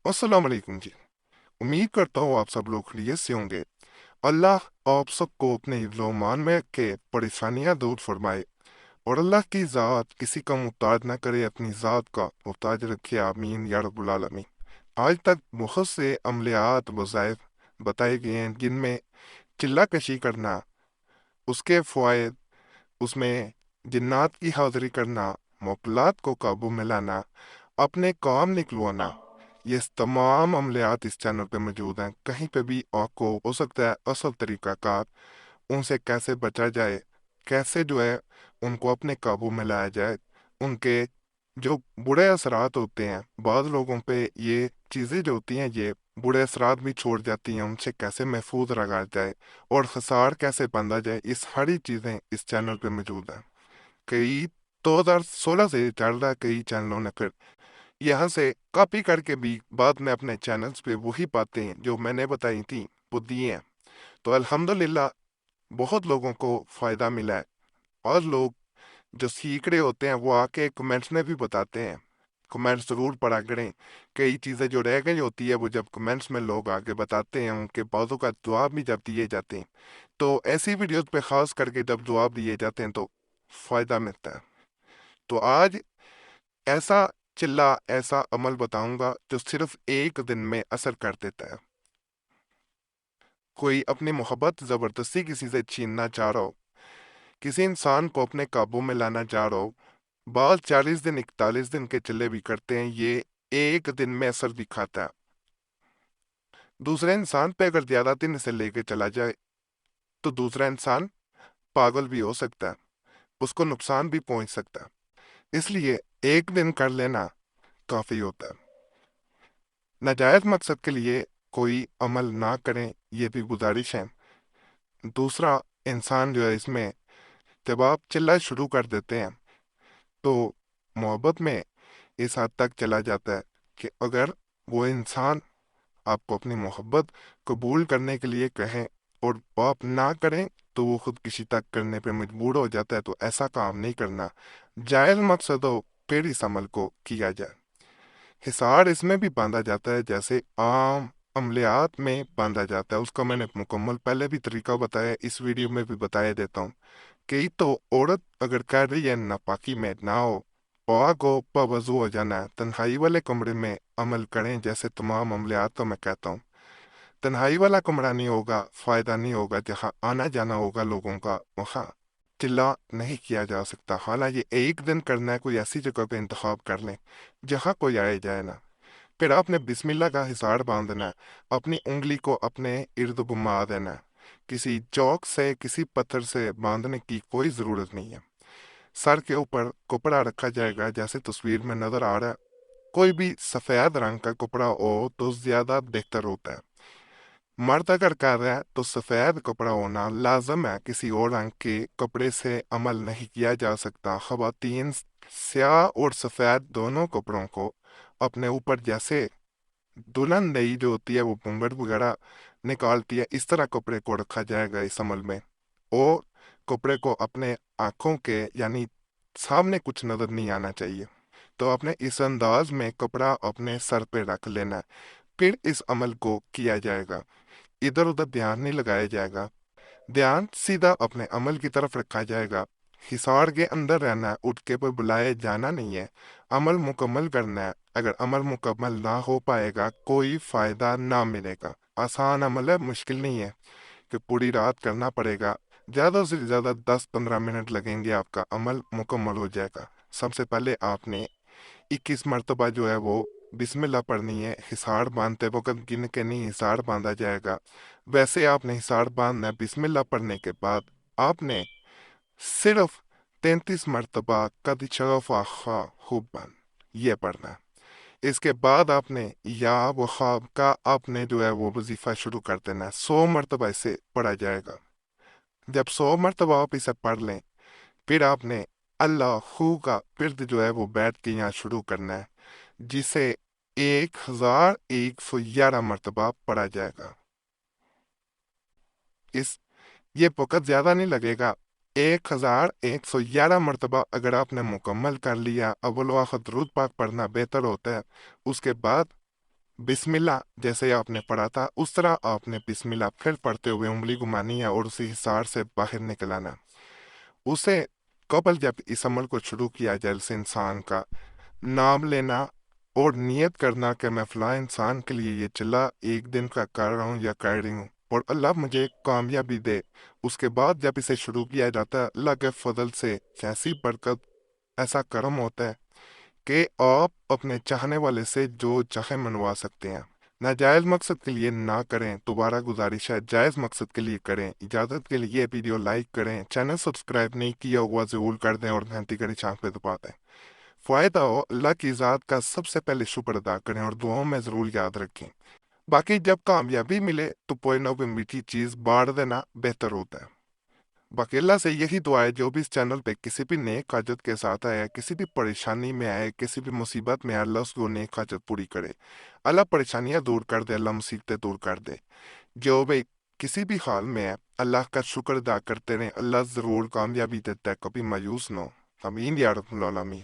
अस्सलाम वालेकुम जी। उम्मीद करता हूँ आप सब लोग खैरियत से होंगे। अल्लाह आप सबको अपने हिफ्ज़-ओ-मान में रखे, परेशानियां दूर फरमाए और अल्लाह की ज़ात किसी का मुहताज ना करे, अपनी ज़ात का मुहताज रखे। आमीन या रब्बुल आलमीन। आज तक बहुत से अमलियात वज़ाइफ बताए गए हैं जिनमें चिल्ला कशी करना, उसके फ़वाइद, उसमें जिन्नात की हाज़िरी करना, मुअक्कलात को काबू में लाना, अपने काम निकलवाना, ये तमाम अमलियात इस चैनल पे मौजूद हैं। कहीं पे भी आपको हो सकता है असल तरीक़ाकार उनसे कैसे बचा जाए, कैसे जो है उनको अपने काबू में लाया जाए, उनके जो बुरे असरात होते हैं बाद लोगों पे, ये चीज़ें जो होती हैं ये बुरे असरात भी छोड़ जाती हैं, उनसे कैसे महफूज रखा जाए और खसार कैसे बांधा जाए, ये सारी चीज़ें इस चैनल पे मौजूद हैं। कई 2016 से चल रहा है, कई चैनलों ने फिर यहाँ से कॉपी करके भी बाद में अपने चैनल्स पे वही बातें जो मैंने बताई थी वो दी हैं। तो अल्हम्दुलिल्लाह बहुत लोगों को फ़ायदा मिला है और लोग जो सीख रहे होते हैं वो आके कमेंट्स में भी बताते हैं। कमेंट्स ज़रूर पढ़ा करें। कई चीज़ें जो रह गई होती है वो जब कमेंट्स में लोग आके बताते हैं, उनके बातों का जवाब भी जब दिए जाते हैं, तो ऐसी वीडियोस पे ख़ास करके जब जवाब दिए जाते हैं तो फ़ायदा मिलता है। तो आज ऐसा चिल्ला, ऐसा अमल बताऊंगा जो सिर्फ एक दिन में असर कर देता है। कोई अपनी मोहब्बत जबरदस्ती किसी से छीनना चाह रहा हो, किसी इंसान को अपने काबू में लाना चाह रहा हो, बाल 40 दिन 41 दिन के चिल्ले भी करते हैं, ये एक दिन में असर दिखाता है। दूसरे इंसान पे अगर ज्यादा दिन इसे लेके चला जाए तो दूसरा इंसान पागल भी हो सकता है, उसको नुकसान भी पहुंच सकता है। इसलिए एक दिन कर लेना काफी होता है। नाजायज मकसद के लिए कोई अमल ना करें, ये भी गुजारिश है। दूसरा, इंसान जो है इसमें जब आप चिल्ला शुरू कर देते हैं तो मोहब्बत में इस हद तक चला जाता है कि अगर वो इंसान आपको अपनी मोहब्बत कबूल करने के लिए कहें और आप ना करें तो वो खुदकुशी तक करने पे मजबूर हो जाता है। तो ऐसा काम नहीं करना। जायज़ मकसद हो फिर इस अमल को किया जाए। हिसार इसमें भी बांधा जाता है जैसे आम अमलियात में बांधा जाता है, उसका मैंने मुकम्मल पहले भी तरीका बताया, इस वीडियो में भी बताया देता हूँ। कि तो औरत अगर कर रही है नापाकी में ना हो, पाक हो, पावजू हो जाना है, तन्हाई वाले कमरे में अमल करें। जैसे तमाम अमलियात तो मैं कहता हूँ, तन्हाई वाला कमरा नहीं होगा, फायदा नहीं होगा, जहाँ आना जाना होगा लोगों का, वहाँ चिल्ला नहीं किया जा सकता। हालांकि एक दिन करना है, कोई ऐसी जगह पे इंतखाब कर लें जहाँ कोई आए जाए ना। फिर आपने बिस्मिल्लाह का हिसार बांधना है, अपनी उंगली को अपने इर्द घुमा देना है। किसी चौक से, किसी पत्थर से बांधने की कोई ज़रूरत नहीं है। सर के ऊपर कपड़ा रखा जाएगा जैसे तस्वीर में नज़र आ रहा है। कोई भी सफ़ेद रंग का कपड़ा हो तो ज़्यादा बेहतर होता है। मर्द अगर कर रहा है तो सफ़ेद कपड़ा होना लाजम है, किसी और रंग के कपड़े से अमल नहीं किया जा सकता। ख़वातीन स्याह और सफ़ेद दोनों कपड़ों को अपने ऊपर, जैसे दुल्हन नई जो होती है वो घूंघट वगैरह निकालती है, इस तरह कपड़े को रखा जाएगा इस अमल में। और कपड़े को अपने आंखों के यानी सामने कुछ नजर नहीं आना चाहिए। तो आपने इस अंदाज में कपड़ा अपने सर पे रख लेना है। फिर इस अमल को किया जाएगा, इधर उधर ध्यान नहीं लगाया जाएगा, ध्यान सीधा अपने अमल की तरफ रखा जाएगा। हिसार के अंदर रहना है, उठ के कोई बुलाए जाना नहीं है, अमल मुकम्मल करना है। अगर अमल मुकम्मल ना हो पाएगा कोई फायदा ना मिलेगा। आसान अमल है, मुश्किल नहीं है कि पूरी रात करना पड़ेगा। ज़्यादा से ज़्यादा 10-15 मिनट लगेंगे, आपका अमल मुकम्मल हो जाएगा। सबसे पहले आपने 21 मरतबा जो है वो बिस्मिल्लाह पढ़नी है। हिसार बांधते वक्त गिन के नहीं हिसार बांधा जाएगा, वैसे आपने हिसार बांधना है। बिस्मिल्लाह पढ़ने के बाद आपने सिर्फ 33 मरतबा कद शगफ़ खा हुब्बन ये पढ़ना है। इसके बाद आपने या वो ख्वाब का आपने जो है वो वजीफा शुरू कर देना है। 100 मरतबा इसे पढ़ा जाएगा। जब 100 मरतबा आप इसे पढ़ लें फिर आपने अल्लाह हू का विर्द जो है वो बैठ के यहाँ शुरू करना है, जिसे 1111 मरतबा पढ़ा जाएगा। इस ये वक़्त ज़्यादा नहीं लगेगा। 1111 मरतबा अगर आपने मुकम्मल कर लिया, अव्वल व आखिर दुरूद पाक पढ़ना बेहतर होता है। उसके बाद बिस्मिल्लाह जैसे आपने पढ़ा था उस तरह आपने बिस्मिल्लाह फिर पढ़ते हुए उंगली घुमानी है और उसी हिसार से बाहर निकल आना। उसे कबल जब इस अमल को शुरू किया जाए उस इंसान का नाम लेना और नियत करना कि मैं फलां इंसान के लिए ये चला एक दिन का कर रहा हूँ या कर रही हूँ और अल्लाह मुझे कामयाबी दे। उसके बाद जब इसे शुरू किया जाता है अल्लाह के फजल से ऐसी बरकत ऐसा करम होता है कि आप अपने चाहने वाले से जो चाहे मनवा सकते हैं। नाजायज़ मकसद के लिए ना करें, दोबारा गुजारिश है जायज़ मकसद के लिए करें। इजाज़त के लिए वीडियो लाइक करें, चैनल सब्सक्राइब नहीं किया हुआ ज़रूर कर दें और घंटी का निशान पे दबा दें। फ़ायदा हो अल्लाह की ज़ात का सबसे पहले शुक्र अदा करें और दुआओं में ज़रूर याद रखें। बाकी जब कामयाबी मिले तो कोई ना कोई मीठी चीज़ बांट देना बेहतर होता है। बाकी अल्लाह से यही दुआ है जो भी इस चैनल पे किसी भी नेक हाजत के साथ आया, किसी भी परेशानी में आए, किसी भी मुसीबत में आए, अल्लाह उसको नेक हाजत पूरी करे। अल्लाह परेशानियां दूर कर दे, अल्लाह मुसीबतें दूर कर दे। जो भी किसी भी हाल में है अल्लाह का शुक्र अदा करते रहें, अल्लाह ज़रूर कामयाबी देता है, कभी मायूस ना हो। आमीन या रब्बुल आलमीन।